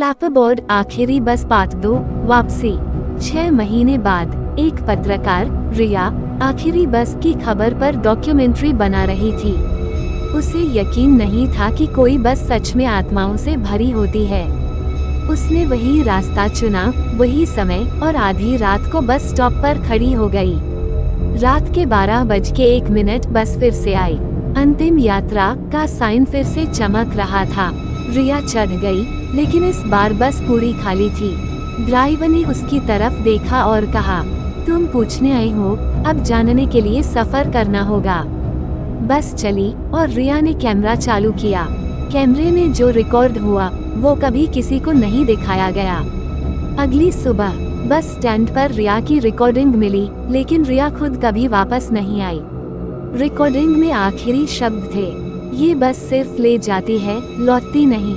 Clapperboard आखिरी बस part 2 वापसी। 6 महीने बाद एक पत्रकार रिया आखिरी बस की खबर पर डॉक्यूमेंट्री बना रही थी। उसे यकीन नहीं था कि कोई बस सच में आत्माओं से भरी होती है। उसने वही रास्ता चुना, वही समय, और आधी रात को बस स्टॉप पर खड़ी हो गई। रात के 12:01 बस फिर से आई। अंतिम यात्रा का साइन फिर से चमक रहा था। रिया चढ़ गई, लेकिन इस बार बस पूरी खाली थी। ड्राइवर ने उसकी तरफ देखा और कहा, तुम पूछने आई हो, अब जानने के लिए सफर करना होगा। बस चली और रिया ने कैमरा चालू किया। कैमरे में जो रिकॉर्ड हुआ वो कभी किसी को नहीं दिखाया गया। अगली सुबह बस स्टैंड पर रिया की रिकॉर्डिंग मिली, लेकिन रिया खुद कभी वापस नहीं आई। रिकॉर्डिंग में आखिरी शब्द थे, ये बस सिर्फ ले जाती है, लौटती नहीं।